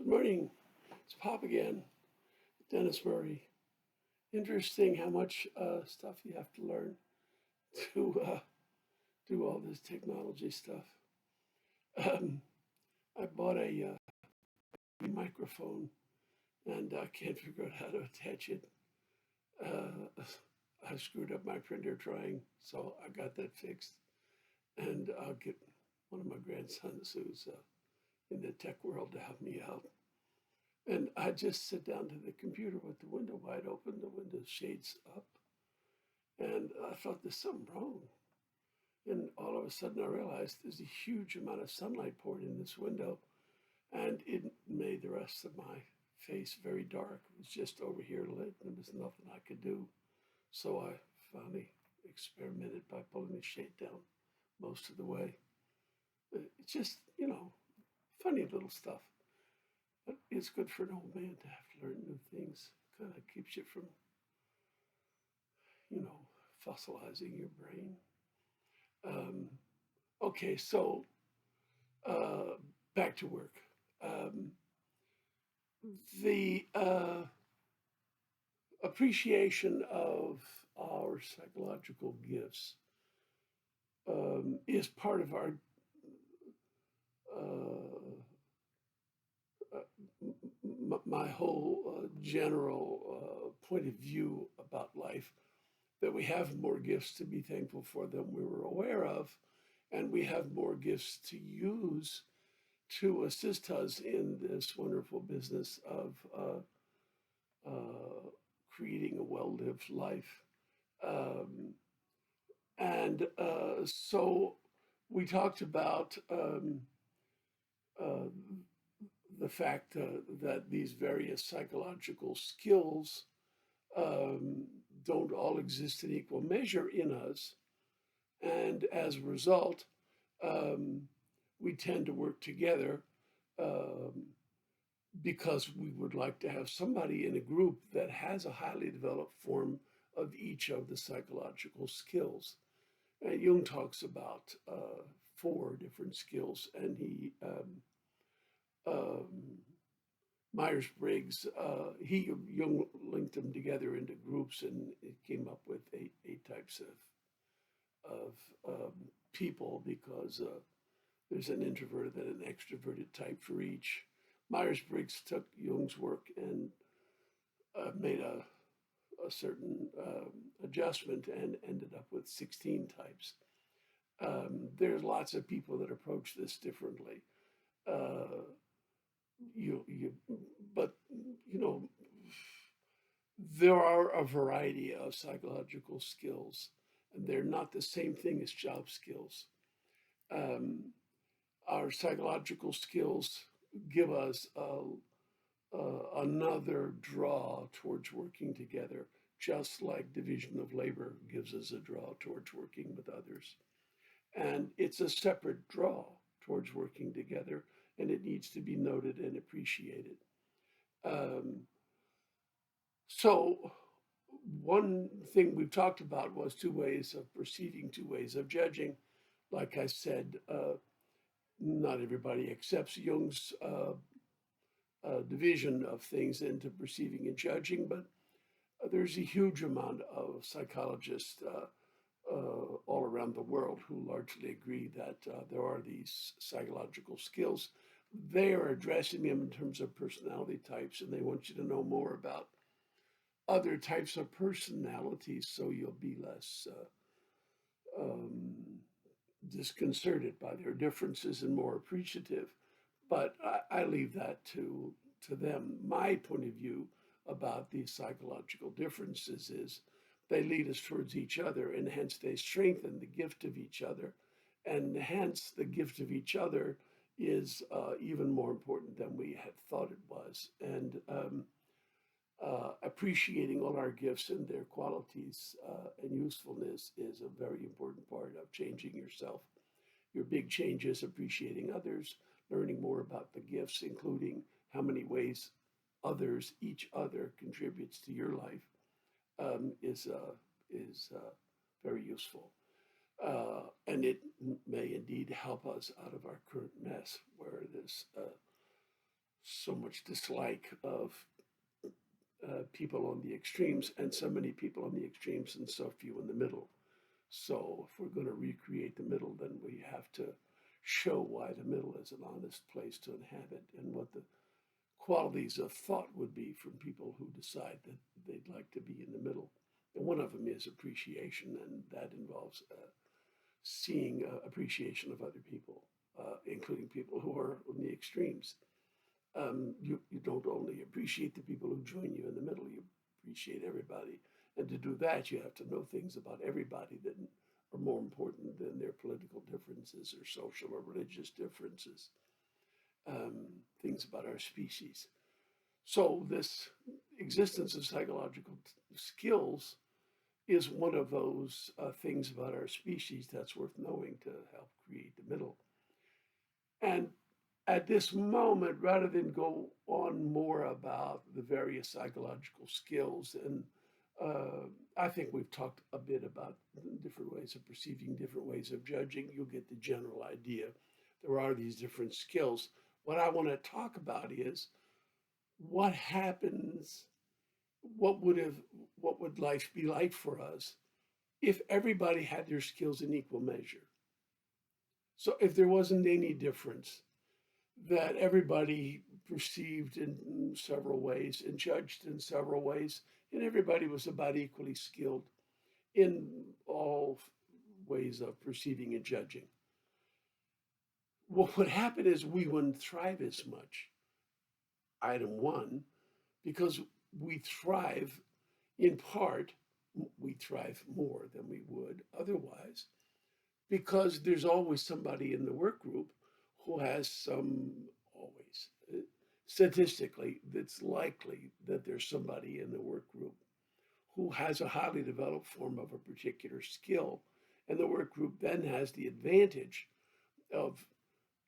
Good morning. It's Pop again, Dennis Murray. Interesting how much stuff you have to learn to do all this technology stuff. Um, I bought a microphone and I can't figure out how to attach it. I screwed up my printer trying, so I got that fixed. And I'll get one of my grandsons who's in the tech world to help me out. And I just sit down to the computer with the window wide open, the window shades up. And I thought there's something wrong. And all of a sudden I realized there's a huge amount of sunlight poured in this window. And it made the rest of my face very dark. It was just over here lit. There was nothing I could do. So I finally experimented by pulling the shade down most of the way. It's just, funny little stuff. But it's good for an old man to have to learn new things. Kind of keeps you from, you know, fossilizing your brain. Um, okay, so uh, back to work. Um, the appreciation of our psychological gifts is part of our uh, my whole general point of view about life, that we have more gifts to be thankful for than we were aware of, and we have more gifts to use to assist us in this wonderful business of creating a well-lived life. Um, and so we talked about uh, the fact that these various psychological skills um, don't all exist in equal measure in us. And as a result, um, we tend to work together um, because we would like to have somebody in a group that has a highly developed form of each of the psychological skills. And Jung talks about four different skills, and um, Myers-Briggs, Jung linked them together into groups, and it came up with eight types of people because there's an introverted and an extroverted type for each. Myers-Briggs took Jung's work and made a certain adjustment and ended up with 16 types. There's lots of people that approach this differently. Uh, you, you, but you know, there are a variety of psychological skills, and they're not the same thing as job skills. Um, our psychological skills give us another draw towards working together, just like division of labor gives us a draw towards working with others. And it's a separate draw towards working together, and it needs to be noted and appreciated. Um, so, one thing we've talked about was two ways of perceiving, two ways of judging. Like I said, not everybody accepts Jung's division of things into perceiving and judging, but there's a huge amount of psychologists all around the world who largely agree that there are these psychological skills. They are addressing them in terms of personality types, and they want you to know more about other types of personalities so you'll be less um, disconcerted by their differences and more appreciative. But I leave that to them. My point of view about these psychological differences is they lead us towards each other, and hence they strengthen the gift of each other. And hence the gift of each other is even more important than we had thought it was. And appreciating all our gifts and their qualities and usefulness is a very important part of changing yourself. Your big change is appreciating others, learning more about the gifts, including how many ways others, each other, contributes to your life, is very useful. And it may indeed help us out of our current mess, where this so much dislike of people on the extremes, and so many people on the extremes and so few in the middle. So if we're going to recreate the middle, then we have to show why the middle is an honest place to inhabit and what the qualities of thought would be from people who decide that they'd like to be in the middle. And one of them is appreciation, and that involves seeing appreciation of other people, including people who are on the extremes. You don't only appreciate the people who join you in the middle, you appreciate everybody. And to do that, you have to know things about everybody that are more important than their political differences or social or religious differences, things about our species. So, this existence of psychological skills is one of those things about our species that's worth knowing to help create the middle. And at this moment, rather than go on more about the various psychological skills, and I think we've talked a bit about different ways of perceiving, different ways of judging, you'll get the general idea. There are these different skills. What I want to talk about is what happens, what would have, what would life be like for us if everybody had their skills in equal measure? So if there wasn't any difference, that everybody perceived in several ways and judged in several ways, and everybody was about equally skilled in all ways of perceiving and judging. What would happen is we wouldn't thrive as much, item one, because we thrive in part, we thrive more than we would otherwise, because there's always somebody in the work group who has some, always, statistically, it's likely that there's somebody in the work group who has a highly developed form of a particular skill. And the work group then has the advantage of,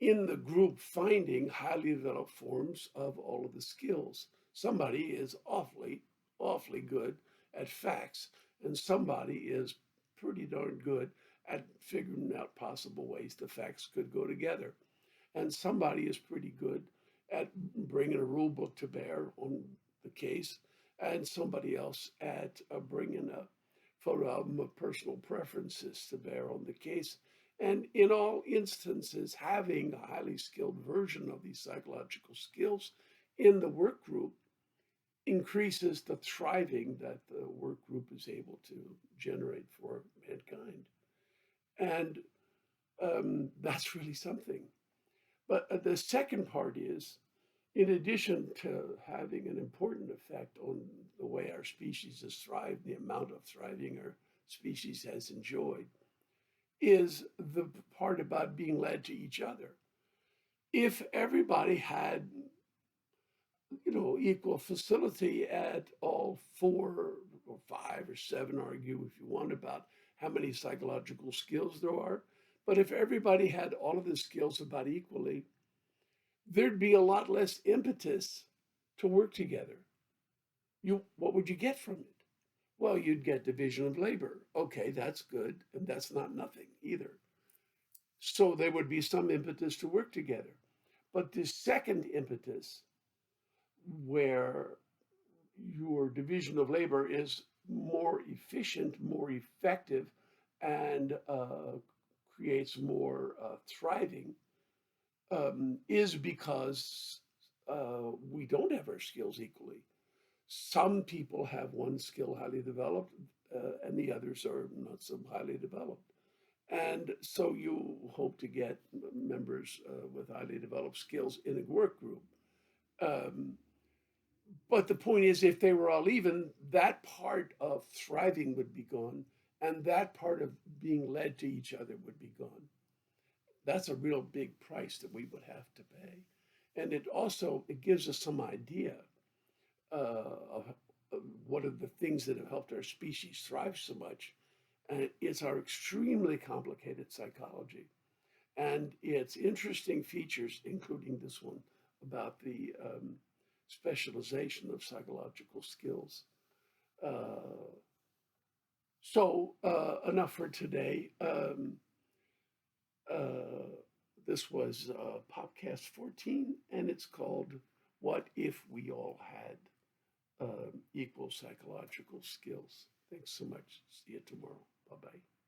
in the group, finding highly developed forms of all of the skills. Somebody is awfully, awfully good at facts, and somebody is pretty darn good at figuring out possible ways the facts could go together. And somebody is pretty good at bringing a rule book to bear on the case, and somebody else at bringing a photo album of personal preferences to bear on the case. And in all instances, having a highly skilled version of these psychological skills in the work group increases the thriving that the work group is able to generate for mankind. And that's really something. But the second part is, in addition to having an important effect on the way our species has thrived, the amount of thriving our species has enjoyed, is the part about being led to each other. If everybody had, equal facility at all four or five or seven, argue if you want about how many psychological skills there are, but if everybody had all of the skills about equally, there'd be a lot less impetus to work together. What would you get from it? Well, you'd get division of labor. Okay, that's good, and that's not nothing either. So there would be some impetus to work together. But the second impetus, where your division of labor is more efficient, more effective, and creates more thriving, is because we don't have our skills equally. Some people have one skill highly developed, and the others are not so highly developed. And so you hope to get members with highly developed skills in a work group. Um, but the point is, if they were all even, that part of thriving would be gone, and that part of being led to each other would be gone. That's a real big price that we would have to pay. And it gives us some idea of what are the things that have helped our species thrive so much. And it's our extremely complicated psychology and its interesting features, including this one about the specialization of psychological skills. Enough for today. Uh, this was Popcast 14, and it's called what if we all had equal psychological skills? Thanks so much. See you tomorrow. Bye bye.